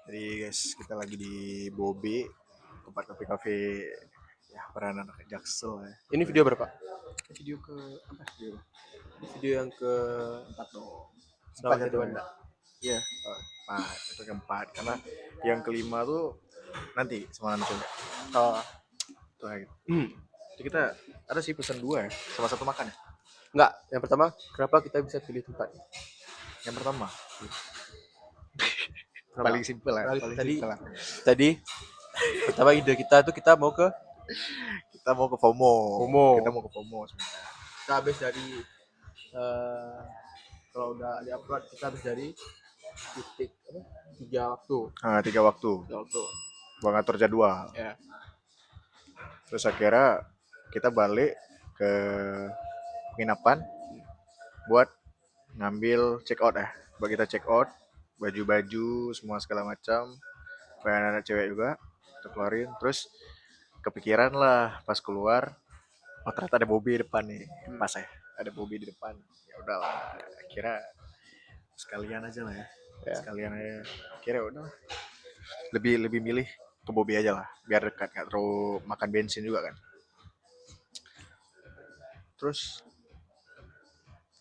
Jadi guys, kita lagi di Bobe, tempat kafe-kafe ya para anak Jaksel ya. Ini video berapa? Video ke apa? Video Video yang ke empat dong. Empat Selamat ya Jadi tuh ya. Wanda. Iya, empat. Itu keempat. Karena yang kelima tuh nanti semalam coba. Oh, Tuh gitu. Jadi kita ada sih pesan dua ya, sama satu makan ya. enggak. Yang pertama, kenapa kita bisa pilih tempat? Yang pertama, Kenapa? paling simpel lah, Tadi, paling tadi, simpel lah. tadi pertama ide kita tuh kita mau ke Kita mau ke FOMO. FOMO. Kita mau ke FOMO sebenarnya. Kita habis dari eh, kalau udah di upload kita habis dari titik apa? 3 waktu. Nah, 3 waktu. 3 waktu. Gua ngatur jadwal. Ya. Terus akhirnya kita balik ke penginapan buat ngambil check out ya. Buat kita check out, baju-baju semua segala macam. Kayak anak cewek juga kita keluarin. Terus kepikiran lah pas keluar, oh ternyata ada Bobby di depan nih. Pas ya, ada Bobby di depan. Ya udahlah, kira sekalian aja lah ya. Ya. Sekalian aja. Kira udah lebih lebih milih ke Bobby aja lah, biar dekat nggak terlalu makan bensin juga kan. Terus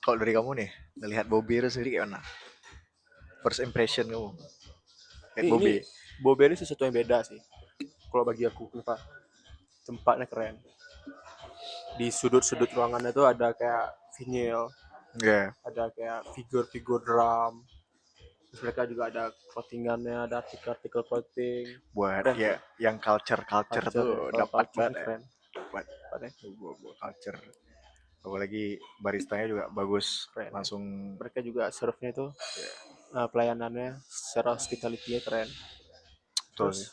kalau dari kamu nih, melihat Bobby itu sendiri kayak mana? First impression kamu lihat Ini Bobby? Bobe ini sesuatu yang beda sih. Kalau bagi aku, kenapa? Tempatnya keren. Di sudut-sudut ruangannya tuh ada kayak vinyl, Ya, ada kayak figur-figur drum. Terus mereka juga ada clothingannya, ada artikel-artikel clothing. buat Keren ya sih. yang culture Culture, tuh kalau dapat culture banget sih ya. keren. Dapat Tempatnya buat culture. Apalagi baristanya juga bagus, keren. langsung Mereka juga serve-nya itu pelayanannya secara hospitality-nya keren. betul Terus sih.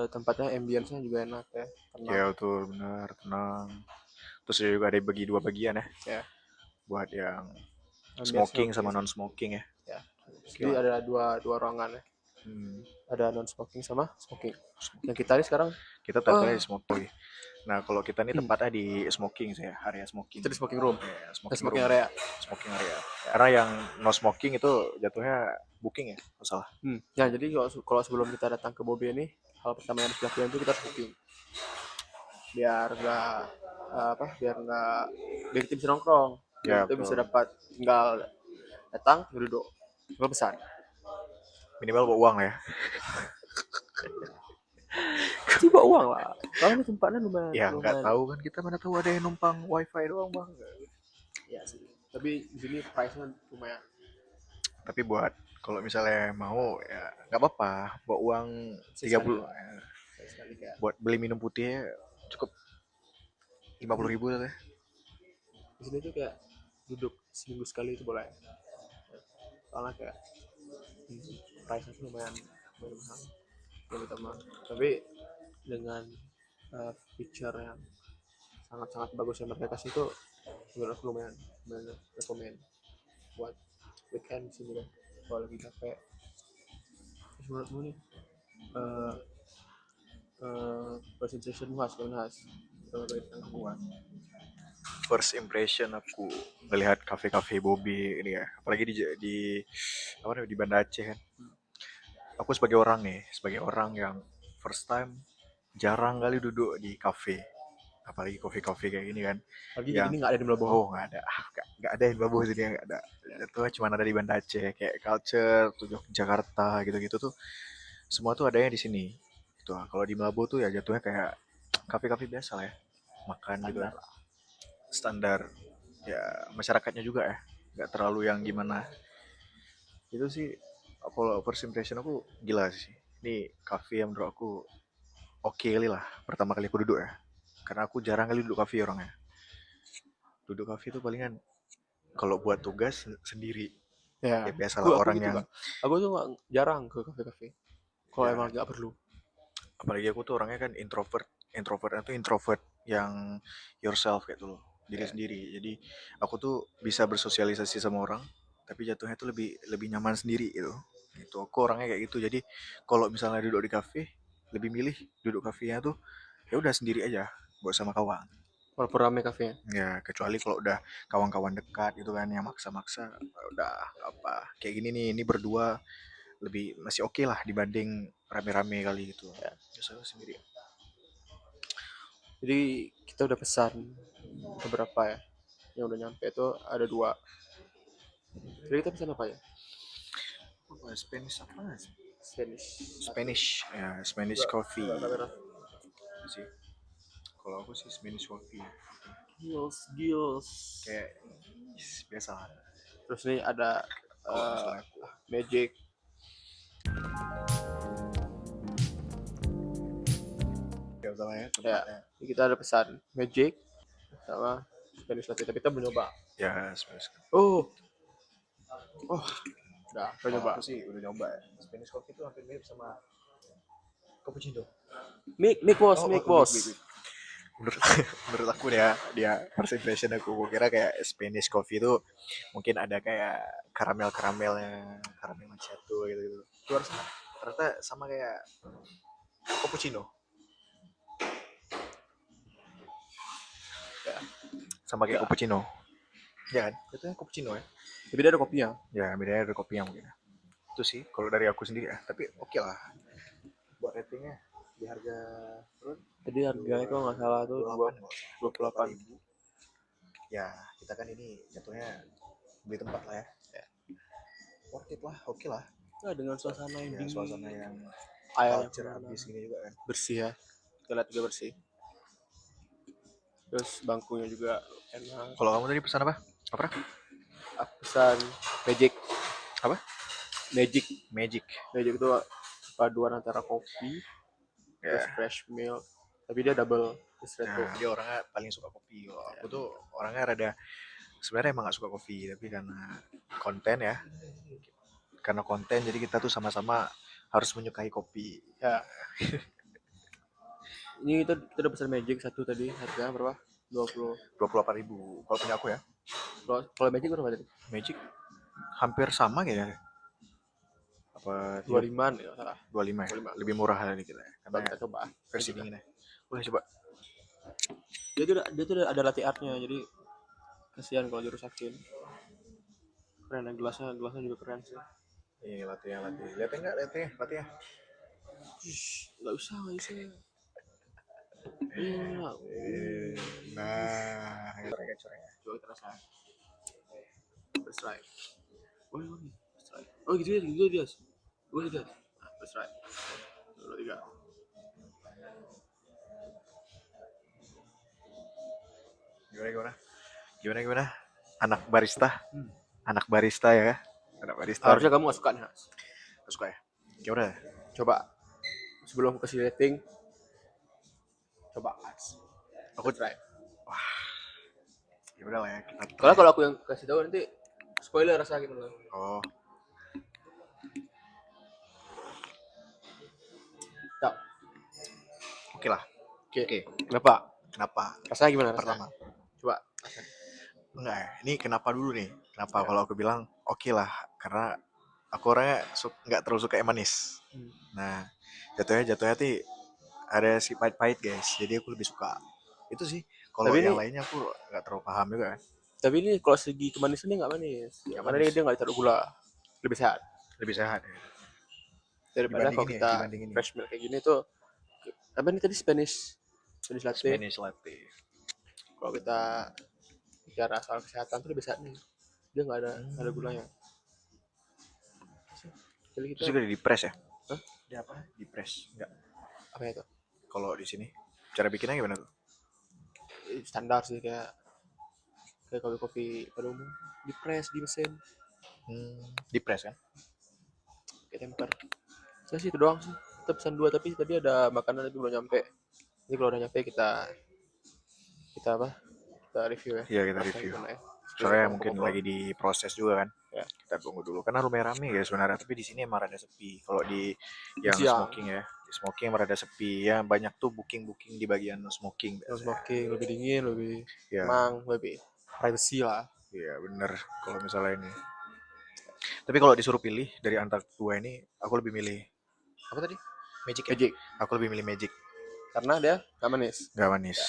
tempatnya ambience-nya juga enak ya, Ya tenang. betul, benar, tenang. Terus juga ada bagi dua bagian ya, Ya, buat yang ambience-nya smoking oke sama sih. non smoking ya. Ya. Oke Jadi lah. ada dua ruangan ya. Hmm. Ada non smoking sama smoking. Yang kita ini sekarang Kita tempatnya di smoking. Nah kalau kita nih hmm, tempatnya di smoking sih, area smoking. kita di smoking room. Ya, Di smoking smoking room, area. smoking area. Karena yang no smoking itu jatuhnya booking ya, nggak salah. Ya jadi kalau sebelum kita datang ke Bobby ini, hal pertama yang harus dilakukan itu kita harus booking. Biar kita bisa nongkrong, biar Ya kita bisa betul. dapat tinggal datang duduk tinggal pesan. Minimal bawa uang ya. Coba uang lah, kalau ini tempatnya lumayan Ya nggak lumayan tahu kan, kita mana tahu ada yang numpang wifi doang bang. ya sih, tapi di sini price-nya lumayan. Tapi buat kalau misalnya mau ya nggak apa-apa, bawa uang Sekali 30 lah, sekali kayak buat beli minum putihnya cukup 50.000 lah ya. di sini tuh kayak duduk seminggu sekali itu boleh, soalnya kayak price-nya tuh lumayan lumayan mahal, lumayan mahal. Tapi dengan feature yang sangat-sangat bagus yang mereka kasih tuh, menurut aku lumayan lumayan rekomend buat weekend di sini kan, kalau lagi capek. Terus menurutmu nih uh, presentation khas kan khas kalau dari yang kamu kan. First impression aku melihat kafe-kafe Bobby ini ya, apalagi di apa namanya di Banda Aceh kan. Aku sebagai orang yang first time jarang kali duduk di kafe, apalagi kafe-kafe kayak gini kan. Lagi Yang ini nggak ada di Melabuh. oh nggak ada yang bagus sini, nggak ada. Itu cuma ada di Banda Aceh kayak culture tuh Jakarta gitu-gitu tuh, semua tuh adanya di sini. Itu kalau di Melabuh tuh ya jatuhnya kayak kafe-kafe biasa lah ya, makan gitu Standar kan, lah. standar ya, masyarakatnya juga ya nggak terlalu yang gimana. Itu sih kalau first impression aku gila sih, ini cafe yang menurut aku oke kali lah pertama kali aku duduk ya, karena aku jarang kali duduk cafe orangnya. Duduk cafe itu palingan kalau buat tugas sendiri, Ya, ya biasalah aku orang gitu yang kak. Aku tuh jarang ke kafe-kafe. Kalau ya emang kan, nggak perlu. apalagi aku tuh orangnya kan introvert yang yourself kayak tuh, diri Ya. sendiri. Jadi aku tuh bisa bersosialisasi sama orang, tapi jatuhnya tuh lebih lebih nyaman sendiri gitu. Itu aku orangnya kayak gitu. Jadi kalau misalnya duduk di kafe, lebih milih duduk kafenya tuh ya udah sendiri aja, buat sama kawan. Walaupun rame kafenya. Ya kecuali kalau udah kawan-kawan dekat gitu kan yang maksa-maksa, udah apa kayak gini nih, ini berdua lebih masih oke lah dibanding rame-rame kali gitu. Ya. Terus aku sendiri. Jadi kita udah pesan beberapa ya, yang udah nyampe itu ada 2. Jadi kita pesan apa ya? Apa Spanish apa? Spanish. Spanish ya, Spanish coffee Kamera. sih. Kalau aku sih Spanish coffee. Gils. Kayak biasa lah. Terus nih ada Kalau misalnya aku Magic. ya sama ya Ya, tempatnya. ini kita ada pesan Magic sama Spanish latte, tapi kita belum nyoba. Ya Spanish. Oh, udah Kalau nyoba. aku sih udah nyoba. Spanish coffee itu hampir mirip sama cappuccino. Make Oh, boss. Big. Menurut aku dia first impression aku kira kayak Spanish coffee itu mungkin ada kayak karamel macchiato gitu. Luar sana ternyata sama kayak cappuccino. Ya. Sama kayak Ya. cappuccino. Ya kan? Itu cappuccino ya. Tapi dia ada kopinya. Ya bedanya ada kopinya mungkin. Itu sih kalau dari aku sendiri ya. Tapi oke lah. Buat ratingnya di harga berapa? Jadi harganya kalau nggak salah tuh 28. ribu. Ya kita kan ini jatuhnya beli tempat lah ya. Worth it lah, oke lah. Nah, dengan suasana yang Ya, dingin, suasana yang air culture habis gini juga kan. bersih ya. Kita lihat juga bersih. Terus bangkunya juga enak. Kalau kamu tadi pesan apa? Apa? Aku pesan Magic. Apa? Magic Magic. itu paduan antara kopi terus Ya. fresh milk, tapi dia double espresso. Nah, dia orangnya paling suka kopi. Kalau aku tuh orangnya rada sebenarnya emang gak suka kopi, tapi karena konten ya. Karena konten jadi kita tuh sama-sama harus menyukai kopi. Ya. Ini kita udah pesan Magic satu tadi, harga berapa? 20. 28.000 kalau punya aku ya. Kalau Magic berapa tadi? Magic hampir sama kayaknya. Apa 25 ya salah. 25 ya? 25. Lebih murah dari kita ya. Coba Karena kita coba. versi dinginnya. Boleh coba. Dia tuh ada latte artnya, jadi kasihan kalau dirusakin. Keren ya, gelasnya juga keren sih. Iya, latte. Lihat enggak latte-nya? Nggak usah. Iya. Nah, coreng. Coba kita rasa. First try. Wangi. First try. Oh gitu dia. Nah, first try. 2, 3. Gimana? Anak barista ya? Anak barista. Harusnya kamu nggak suka nih, Has. Gak suka ya? Gimana? Coba sebelum aku kasih rating, coba Has. Aku try. Ya udah lah ya, kita try. Kalau aku yang kasih tahu nanti spoiler rasa gitu loh. Oh, Tak. oke lah. Oke. Kenapa? Rasanya gimana? Pertama. Coba. Enggak ya, ini kenapa dulu nih? Kenapa Ya. kalau aku bilang oke lah, karena aku orangnya nggak terlalu suka yang manis. Nah, jatuhnya tuh ada si pahit-pahit guys, jadi aku lebih suka itu sih. Kalau Tapi yang ini- lainnya aku nggak terlalu paham juga kan. Tapi ini kalau segi kemanisannya nggak manis. Nggak Karena manis. dia nggak ditaruh gula. Lebih sehat. Lebih sehat ya. Daripada kalau kita dibanding ini. fresh milk kayak gini tuh. Apa ini tadi Spanish latte. Spanish latte. Kalau kita bicara soal kesehatan tuh lebih sehat nih. Dia nggak ada gulanya. Jadi kita Terus juga di press ya? Hah? Dia apa? Di press. Enggak. apa itu? Kalau di sini cara bikinnya gimana tuh? Standar sih kayak kopi pada umum, di press di mesin, Di press kan? kayak temper. Saya sih itu doang sih. Kita pesan 2 tapi tadi ada makanan tapi belum nyampe. Jadi kalau udah nyampe kita apa? Kita review ya. Iya, kita Rasanya review. gimana ya. Soalnya mungkin lagi diproses juga kan. Ya. Kita tunggu dulu karena lumayan rame ya sebenarnya, tapi di sini emang rada sepi. Kalau di yang Siang. smoking ya, di smoking emang rada sepi ya. Banyak tuh booking di bagian smoking. Terus smoking lebih dingin, lebih Ya, tenang, lebih privacy lah. iya bener. Kalau misalnya ini. Tapi kalau disuruh pilih dari antara dua ini, aku lebih milih apa tadi? Magic ya? Magic Aku lebih milih Magic. karena dia nggak manis. Nggak manis.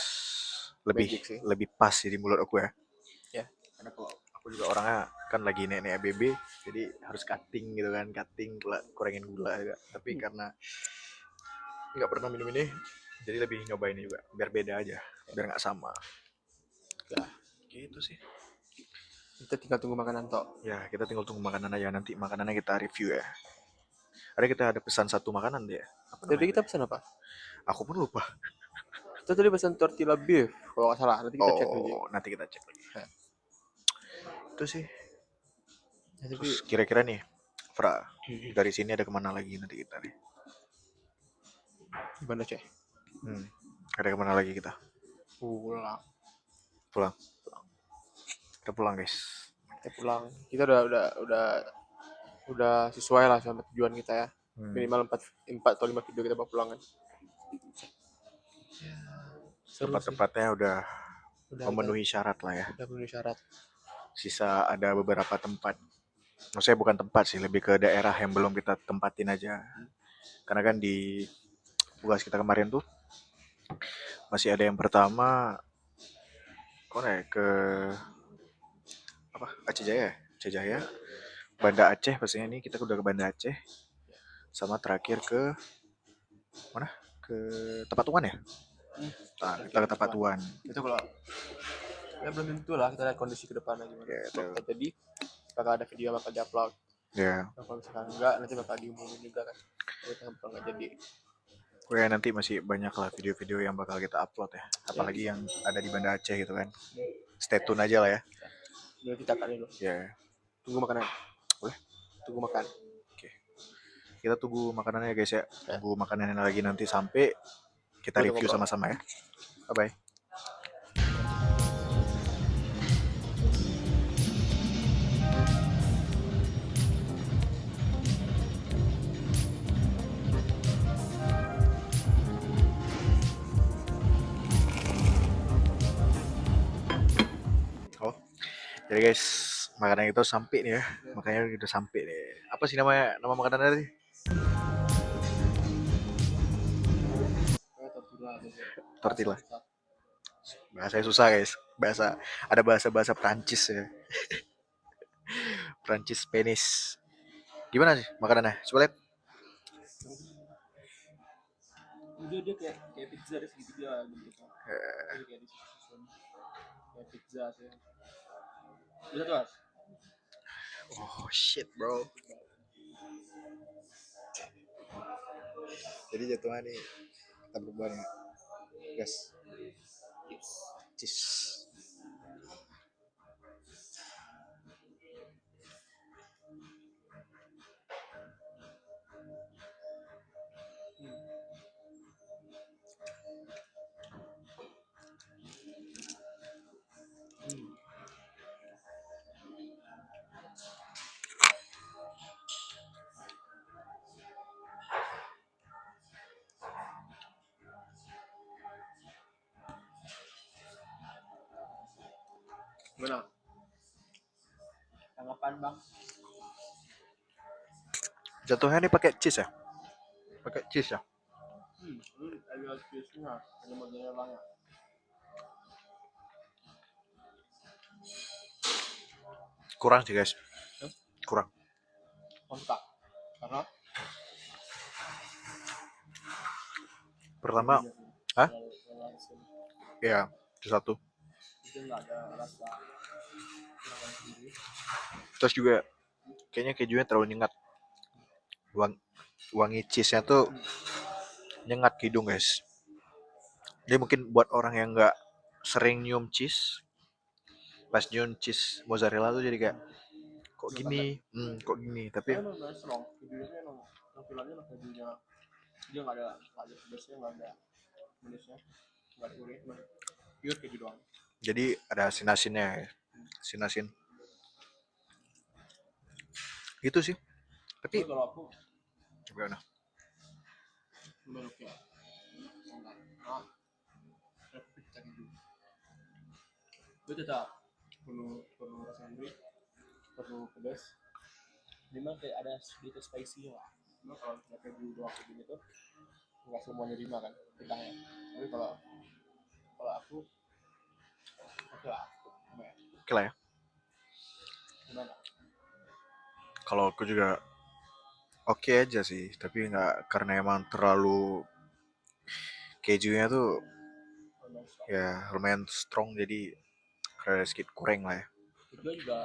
Magic sih. Lebih pas sih di mulut aku ya. Ya. Karena kalau aku aku juga orangnya kan lagi nenek ABB, jadi harus cutting gitu kan, cutting kurangin gula juga. Tapi karena nggak pernah minum ini, jadi lebih nyobain ini juga biar beda aja, biar nggak sama. Ya, Gitu sih. kita tinggal tunggu makanan tok. Ya kita tinggal tunggu makanan aja, nanti makanannya kita review ya. Ada kita ada pesan satu makanan deh. Apa Tadi namanya kita tadi? pesan apa? Aku pun lupa. Kita tadi pesan tortilla beef kalau nggak salah. Nanti kita cek lagi. Oh, nanti kita cek lagi. Ya, Itu sih. ya, Terus tapi kira-kira nih, Fra, dari sini ada kemana lagi nanti kita nih? gimana cek? Hmm, ada kemana lagi kita? Pulang. Pulang. Kita pulang guys. Kita pulang. Kita udah sesuai lah sama tujuan kita ya. Minimal 4 atau 5 video kita bawa pulang kan. Seru sih. Tempat-tempatnya udah Udah memenuhi syarat lah ya. udah memenuhi syarat. Sisa ada beberapa tempat. Maksudnya bukan tempat sih, lebih ke daerah yang belum kita tempatin aja. Karena kan di tugas kita kemarin tuh masih ada yang pertama mana ya, ke apa, Aceh Jaya. Aceh Jaya, Banda Aceh pastinya, ini kita udah ke Banda Aceh, sama terakhir ke mana, ke Tempat Tuan ya. Nah, kita ke Tempat Tuan. Itu kalau ya belum tentu lah, kita lihat kondisi ke depannya gimana. Ya, itu. Kalau jadi bakal ada video bakal diupload. Ya, Kalau misalkan enggak nanti bakal diumumin juga kan. Kalau kita bakal nggak jadi. ya nanti masih banyak lah video-video yang bakal kita upload ya, apalagi yang ada di Banda Aceh gitu kan. Stay tune aja lah ya. Dulu kita akan dulu. Ya, Tunggu makanan. boleh. Tunggu makan. Oke. Kita tunggu makanannya guys ya. Tunggu makanannya lagi nanti sampai kita review sama-sama ya. Bye bye. Oh, jadi guys, makanan itu sampai nih ya. Makanya udah sampai nih. Apa sih nama makanannya tadi? Tortilla. Bahasanya susah guys. Ada bahasa Prancis ya. Prancis Spanish. Gimana sih makanannya? Coba lihat. Dia kayak pizza deh segitiga gitu. Kayak disusun. Kayak pizza sih. Bisa tuh, Mas? Oh shit bro. Jadi jatuhnya nih kita berdua nih. Gas. Cheese. Gimana? Tanggapan bang? Jatuhnya nih pakai cheese ya? Pakai cheese ya? Ini ada cheese-nya, ada mozzarella-nya. Kurang sih guys. Kurang. Mantap. Karena Pertama, hah? Ya, itu satu. itu nggak ada rasa. Terus juga kayaknya kejunya terlalu nyengat. Wangi cheese-nya tuh nyengat ke hidung guys. Jadi mungkin buat orang yang nggak sering nyium cheese, pas nyium cheese mozzarella tuh jadi kayak kok gini, tapi Emang strong, kejunya emang tampilannya emang kejunya dia nggak ada pedasnya, nggak ada manisnya, nggak ada gurih, cuma pure keju doang. jadi ada asin-asinnya ya. Asin-asin. Itu sih. Tapi Kalau aku gimana? menurut ya, nah, aku pizza keju. Itu tetap perlu rasa gurih, perlu pedas. Memang kayak ada sedikit spicy lah. Cuma kalau keju doang kayak gini tuh nggak semuanya terima kan lidahnya. Tapi kalau aku oke lah, lumayan. Oke lah ya. Kalau aku juga oke aja sih, tapi nggak karena emang terlalu kejunya tuh Memang strong. ya lumayan strong jadi rada sedikit kurang lah ya. Itu juga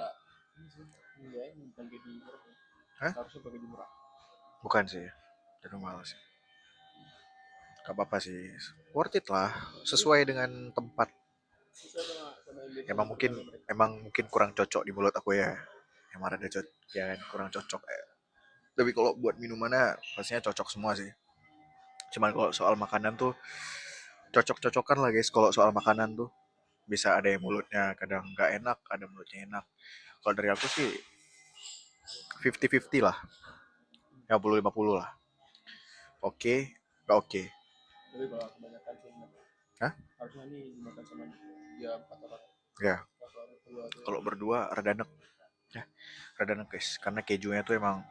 ini sih, ini ya, bukan gaji murah ya. Hah? Harusnya pakai gaji murah. Bukan sih, jadi malas sih. Gak apa-apa sih, worth it lah, sesuai dengan tempat. Sesuai sama Indonesia Emang mungkin budaya mereka. emang mungkin kurang cocok di mulut aku ya. Emang ada cocok, ya kan kurang cocok. Tapi kalau buat minumannya pastinya cocok semua sih. Cuman kalau soal makanan tuh cocok-cocokan lah guys. Kalau soal makanan tuh bisa ada yang mulutnya kadang nggak enak, ada mulutnya enak. Kalau dari aku sih 50-50 lah, 50-50 lah. Oke, nggak oke. Tapi kalau kebanyakan sih enak. Hah? Harusnya ini dimakan sama dia 4 orang. Ya, Kalau berdua tuh kalau berdua rada enak. Ya, rada enak guys. Karena kejunya tuh emang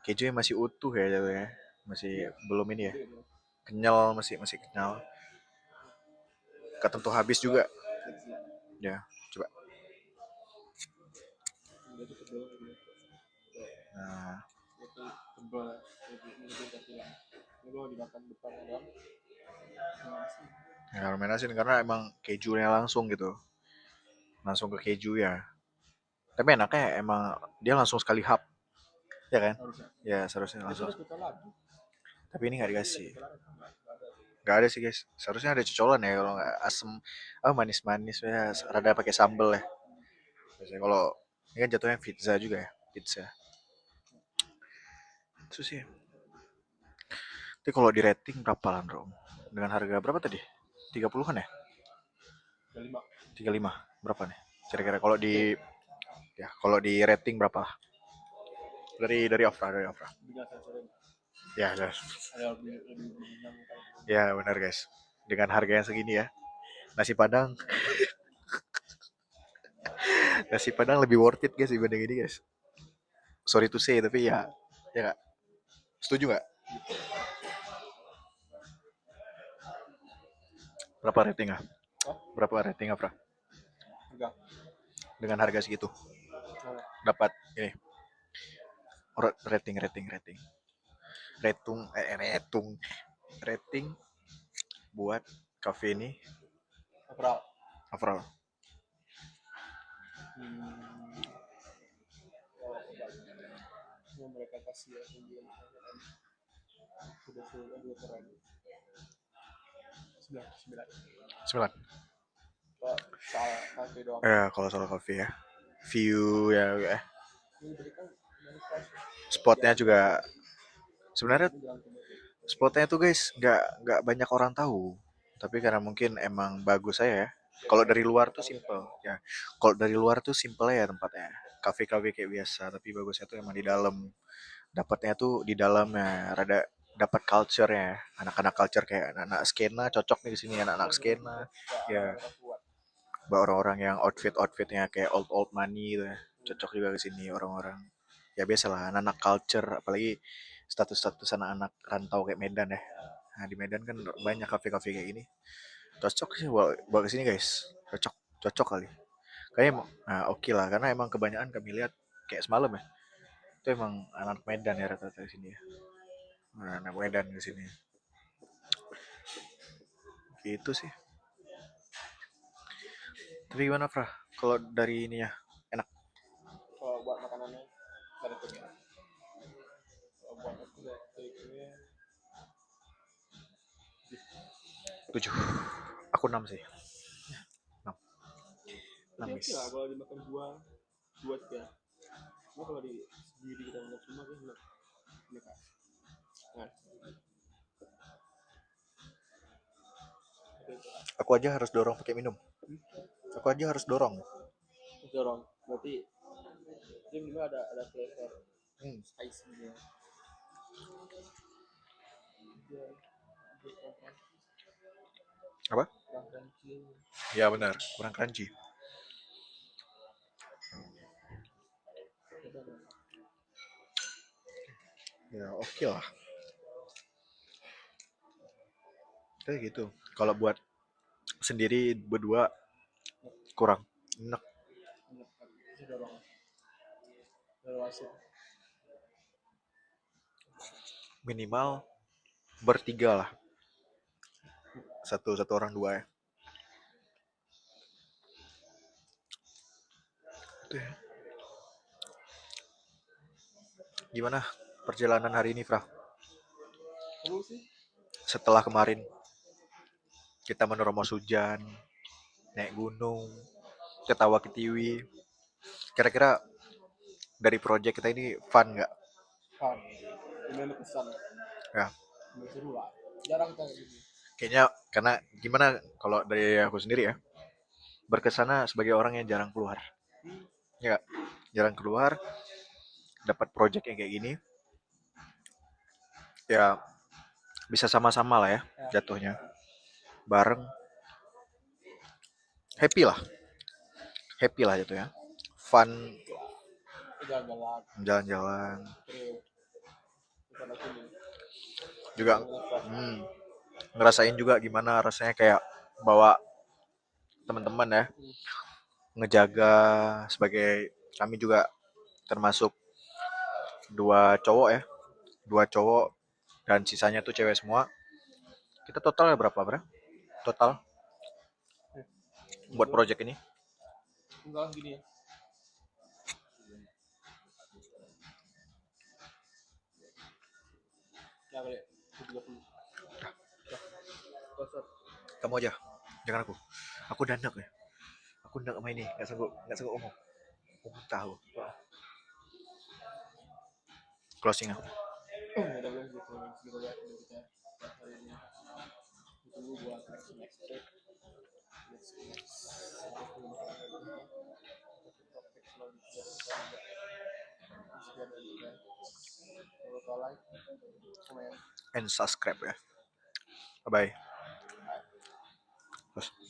kejunya masih utuh ya jatuhnya. Masih iya, belum ini ya. gede dia. Kenyal, masih kenyal. Ketentu habis juga. Kecil. Ya, coba. Dia tuh tebel gitu. Nah, Dia tuh tebel. Ini dia kecilan. Ini kalau dimakan depan doang. Masih. ya lumayan asin karena emang kejunya langsung gitu. Langsung ke keju ya. Tapi enaknya emang dia langsung sekali hap, ya kan? Harusnya. Ya seharusnya Itu langsung. ada kita lagi. Tapi ini nggak dikasih. Kita lagi. Nggak ada. Nggak ada sih guys. Seharusnya ada cocolan ya kalau nggak asem. Oh manis-manis ya. Rada pakai sambel ya. Biasanya kalau ini kan jatuhnya pizza juga ya. Pizza. Itu sih. Tapi kalau di rating berapa lah Rom? Dengan harga berapa tadi? 30-an ya? Ada 5. 35. Berapa nih? Kira-kira kalau di ya kalau di rating berapa lah? Dari Afra, dari Afra. Dengan sensorin. Ya, ya. Ada lebih berminyak kan. Ya benar guys. Dengan harga yang segini ya. Nasi Padang, nasi Padang lebih worth it guys dibanding ini guys. Sorry to say tapi ya, ya nggak. Setuju nggak? Berapa ratingnya? Hah? Berapa ratingnya, Fra? Enggak. Dengan harga segitu, Mana? dapat ini rating, rating, rating, rating buat cafe ini Overall. overall. Yang mereka kasih ya sembilan sudah sudah 2 keren 9. 9. Kalau soal kafe doang Kalau soal cafe ya, view ya, ya. ini berikan manifest Spotnya juga sebenarnya ini jalan kembali spotnya tuh guys nggak banyak orang tahu. Tapi karena mungkin emang bagus saya ya. Kalau dari luar tuh simple ya. Kalau dari luar tuh simple ya tempatnya. Kafe-kafe kayak biasa, tapi bagusnya tuh emang di dalam. Dapatnya tuh di dalamnya, rada dapat culture ya. Anak-anak culture kayak anak-anak skena cocok nih di sini anak-anak skena. Ya, kuat buat orang-orang yang outfitnya kayak old old money gitu ya. Cocok juga ke sini orang-orang. Ya biasalah anak-anak culture apalagi status-status anak-anak rantau kayak Medan ya. Nah, di Medan kan banyak kafe-kafe kayak gini. Cocok sih bawa ke sini guys. Cocok, cocok kali. Kayaknya nah, oke lah karena emang kebanyakan kami lihat kayak semalam ya. Itu emang anak Medan ya rata-rata di sini ya. Nah, anak Medan ke sini. Gitu sih. Tapi gimana, Fra? Kalau dari ini ya, enak. kalau buat makanannya dari itu ya kalau buat aku dari itu ya 7. Aku 6 sih. 6. 6 oke guys. lah kalau dimakan buat ya cuma kalau di sendiri kita makan semua kan enak enak nah Aku aja harus dorong pakai minum. Aku aja harus dorong. dorong berarti ini juga ada flavor spicy nya dia Apa? kurang crunchy Ya benar, kurang crunchy. Ya oke lah. Kayak gitu. Kalau buat sendiri berdua kurang enak. bisa dorong wasit minimal bertiga lah, satu satu orang dua ya. Itu ya. Gimana perjalanan hari ini, Fra? Seru sih. Setelah kemarin kita menerobos hujan, naik gunung, ketawa ketiwi, kira-kira dari project kita ini fun nggak? Kan ini ada pesan, Ya, ini seru lah, jarang kita kayak gini. kayaknya karena gimana kalau dari aku sendiri ya, berkesana sebagai orang yang jarang keluar. Ya, jarang keluar, dapat project yang kayak gini, ya bisa sama-sama lah ya Ya, jatuhnya. Bareng, happy lah jatuhnya. Fun, jalan-jalan jalan-jalan. terus kita lagi nih Juga ngeliat ngerasain juga gimana rasanya kayak bawa teman-teman ya, ngejaga sebagai kami juga termasuk dua cowok dan sisanya tuh cewek semua. Kita total berapa, Bra? Total buat project ini? enggak gini ya, ya kayak 30 ya kosot. Kamu aja, jangan aku. Aku danak ya. Aku ndak main ini, nggak sanggup ngomong. Ngomong tahu. Closing aku. Udah belum gitu segitu ya udah kita hari ini, tunggu buat next trip, next harus topik selanjutnya sekian dari kita, kalau kau like komen. And subscribe ya. Bye bye.